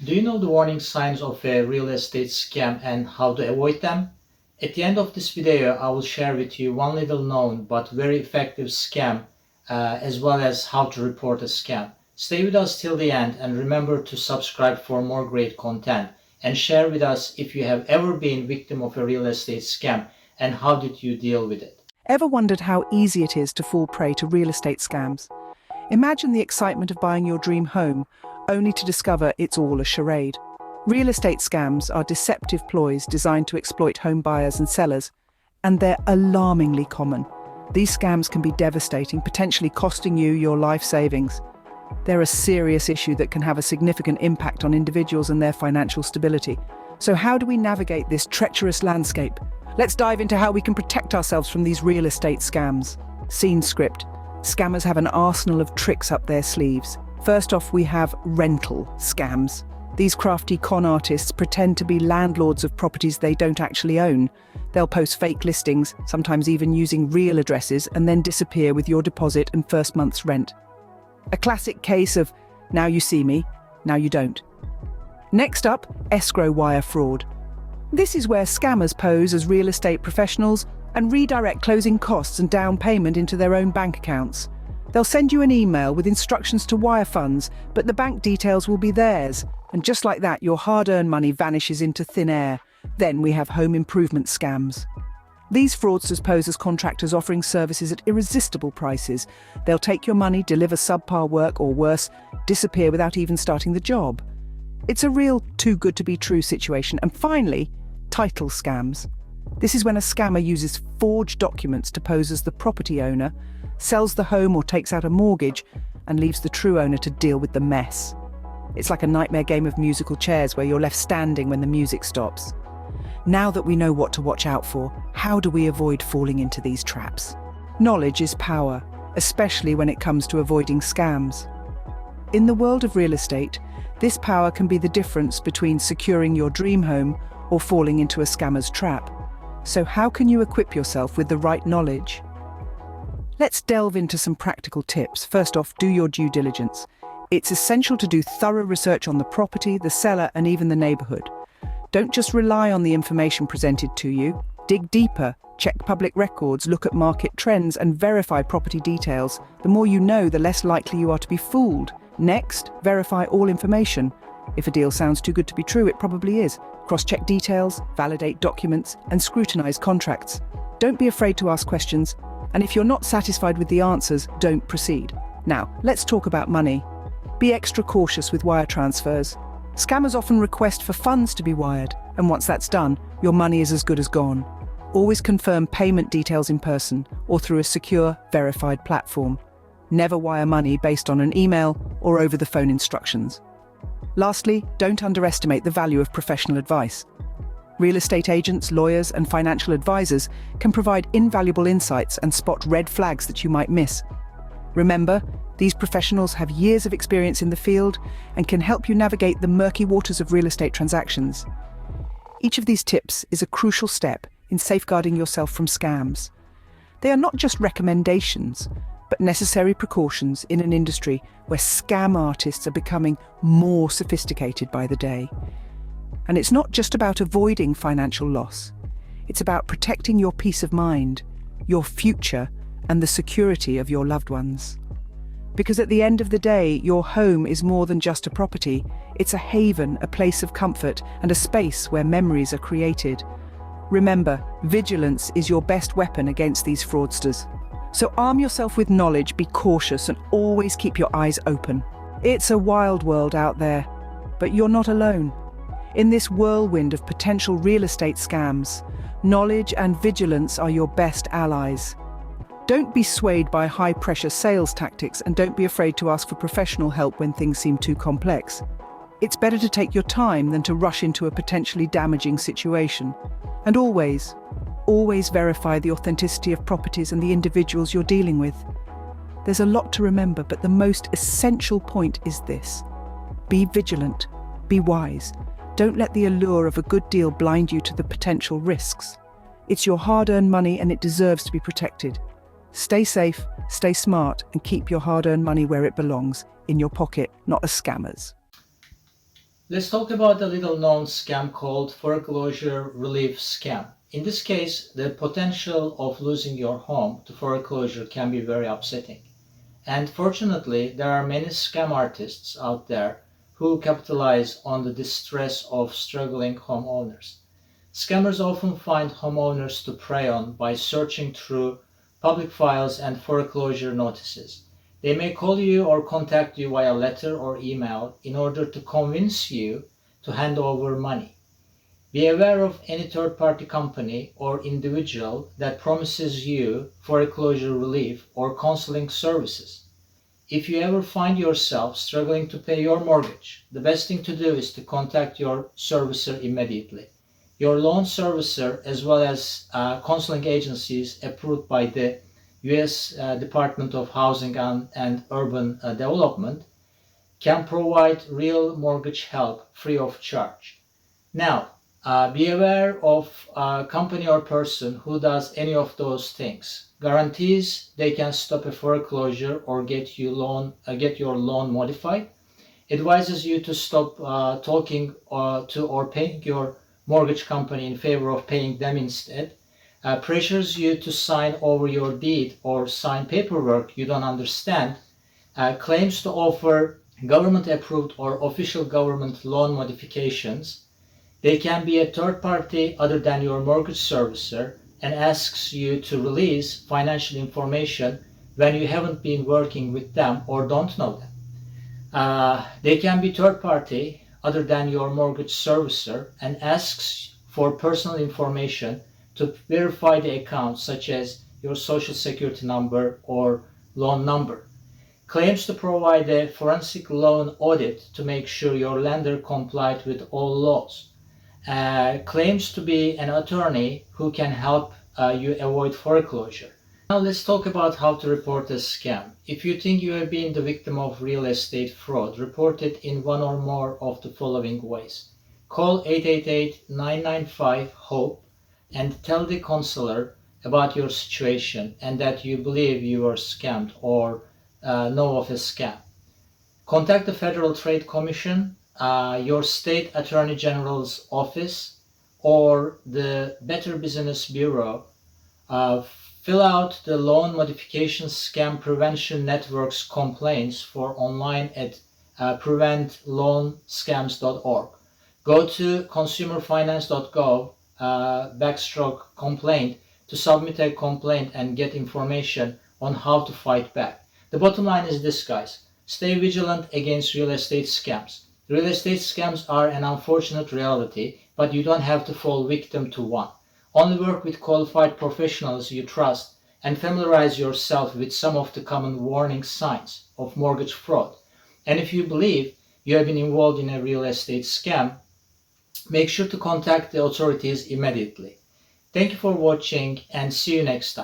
Do you know the warning signs of a real estate scam and how to avoid them? At the end of this video, I will share with you one little known but very effective scam, as well as how to report a scam. Stay with us till the end and remember to subscribe for more great content and share with us if you have ever been victim of a real estate scam and how did you deal with it. Ever wondered how easy it is to fall prey to real estate scams? Imagine the excitement of buying your dream home, only to discover it's all a charade. Real estate scams are deceptive ploys designed to exploit home buyers and sellers, and they're alarmingly common. These scams can be devastating, potentially costing you your life savings. They're a serious issue that can have a significant impact on individuals and their financial stability. So how do we navigate this treacherous landscape? Let's dive into how we can protect ourselves from these real estate scams. Scene script. Scammers have an arsenal of tricks up their sleeves. First off, we have rental scams. These crafty con artists pretend to be landlords of properties they don't actually own. They'll post fake listings, sometimes even using real addresses, and then disappear with your deposit and first month's rent. A classic case of, now you see me, now you don't. Next up, escrow wire fraud. This is where scammers pose as real estate professionals and redirect closing costs and down payment into their own bank accounts. They'll send you an email with instructions to wire funds, but the bank details will be theirs. And just like that, your hard-earned money vanishes into thin air. Then we have home improvement scams. These fraudsters pose as contractors offering services at irresistible prices. They'll take your money, deliver subpar work, or worse, disappear without even starting the job. It's a real too good to be true situation. And finally, title scams. This is when a scammer uses forged documents to pose as the property owner, sells the home or takes out a mortgage, and leaves the true owner to deal with the mess. It's like a nightmare game of musical chairs where you're left standing when the music stops. Now that we know what to watch out for, how do we avoid falling into these traps? Knowledge is power, especially when it comes to avoiding scams. In the world of real estate, this power can be the difference between securing your dream home or falling into a scammer's trap. So how can you equip yourself with the right knowledge? Let's delve into some practical tips. First off, do your due diligence. It's essential to do thorough research on the property, the seller, and even the neighborhood. Don't just rely on the information presented to you. Dig deeper, check public records, look at market trends, and verify property details. The more you know, the less likely you are to be fooled. Next, verify all information. If a deal sounds too good to be true, it probably is. Cross-check details, validate documents, and scrutinize contracts. Don't be afraid to ask questions, and if you're not satisfied with the answers, don't proceed. Now, let's talk about money. Be extra cautious with wire transfers. Scammers often request for funds to be wired, and once that's done, your money is as good as gone. Always confirm payment details in person or through a secure, verified platform. Never wire money based on an email or over-the-phone instructions. Lastly, don't underestimate the value of professional advice. Real estate agents, lawyers, and financial advisors can provide invaluable insights and spot red flags that you might miss. Remember, these professionals have years of experience in the field and can help you navigate the murky waters of real estate transactions. Each of these tips is a crucial step in safeguarding yourself from scams. They are not just recommendations, but necessary precautions in an industry where scam artists are becoming more sophisticated by the day. And it's not just about avoiding financial loss. It's about protecting your peace of mind, your future, and the security of your loved ones. Because at the end of the day, your home is more than just a property. It's a haven, a place of comfort, and a space where memories are created. Remember, vigilance is your best weapon against these fraudsters. So arm yourself with knowledge, be cautious, and always keep your eyes open. It's a wild world out there, but you're not alone. In this whirlwind of potential real estate scams, knowledge and vigilance are your best allies. Don't be swayed by high-pressure sales tactics, and don't be afraid to ask for professional help when things seem too complex. It's better to take your time than to rush into a potentially damaging situation. And always verify the authenticity of properties and the individuals you're dealing with. There's a lot to remember, but the most essential point is this. Be vigilant, be wise. Don't let the allure of a good deal blind you to the potential risks. It's your hard-earned money and it deserves to be protected. Stay safe, stay smart, and keep your hard-earned money where it belongs, in your pocket, not a scammer's. Let's talk about a little known scam called foreclosure relief scam. In this case, the potential of losing your home to foreclosure can be very upsetting. And fortunately, there are many scam artists out there who capitalize on the distress of struggling homeowners. Scammers often find homeowners to prey on by searching through public files and foreclosure notices. They may call you or contact you via letter or email in order to convince you to hand over money. Be aware of any third-party company or individual that promises you foreclosure relief or counseling services. If you ever find yourself struggling to pay your mortgage, the best thing to do is to contact your servicer immediately. Your loan servicer, as well as counseling agencies approved by the U.S. Department of Housing and Urban Development, can provide real mortgage help free of charge. Now, be aware of a company or person who does any of those things. Guarantees they can stop a foreclosure or get your loan modified. Advises you to stop talking to or paying your mortgage company in favor of paying them instead. Pressures you to sign over your deed or sign paperwork you don't understand. Claims to offer government approved or official government loan modifications. They can be a third party other than your mortgage servicer and asks you to release financial information when you haven't been working with them or don't know them. They can be third party other than your mortgage servicer and asks for personal information to verify the account, such as your social security number or loan number. Claims to provide a forensic loan audit to make sure your lender complied with all laws. Claims to be an attorney who can help you avoid foreclosure. Now let's talk about how to report a scam. If you think you have been the victim of real estate fraud, report it in one or more of the following ways. Call 888-995-HOPE and tell the counselor about your situation and that you believe you were scammed or know of a scam. Contact the Federal Trade Commission, your state attorney general's office, or the Better Business Bureau. Fill out the Loan Modification Scam Prevention Network's complaints for online at preventloanscams.org. Go to consumerfinance.gov /complaint to submit a complaint and get information on how to fight back. The bottom line is this, guys. Stay vigilant against real estate scams. Real estate scams are an unfortunate reality, but you don't have to fall victim to one. Only work with qualified professionals you trust and familiarize yourself with some of the common warning signs of mortgage fraud. And if you believe you have been involved in a real estate scam, make sure to contact the authorities immediately. Thank you for watching and see you next time.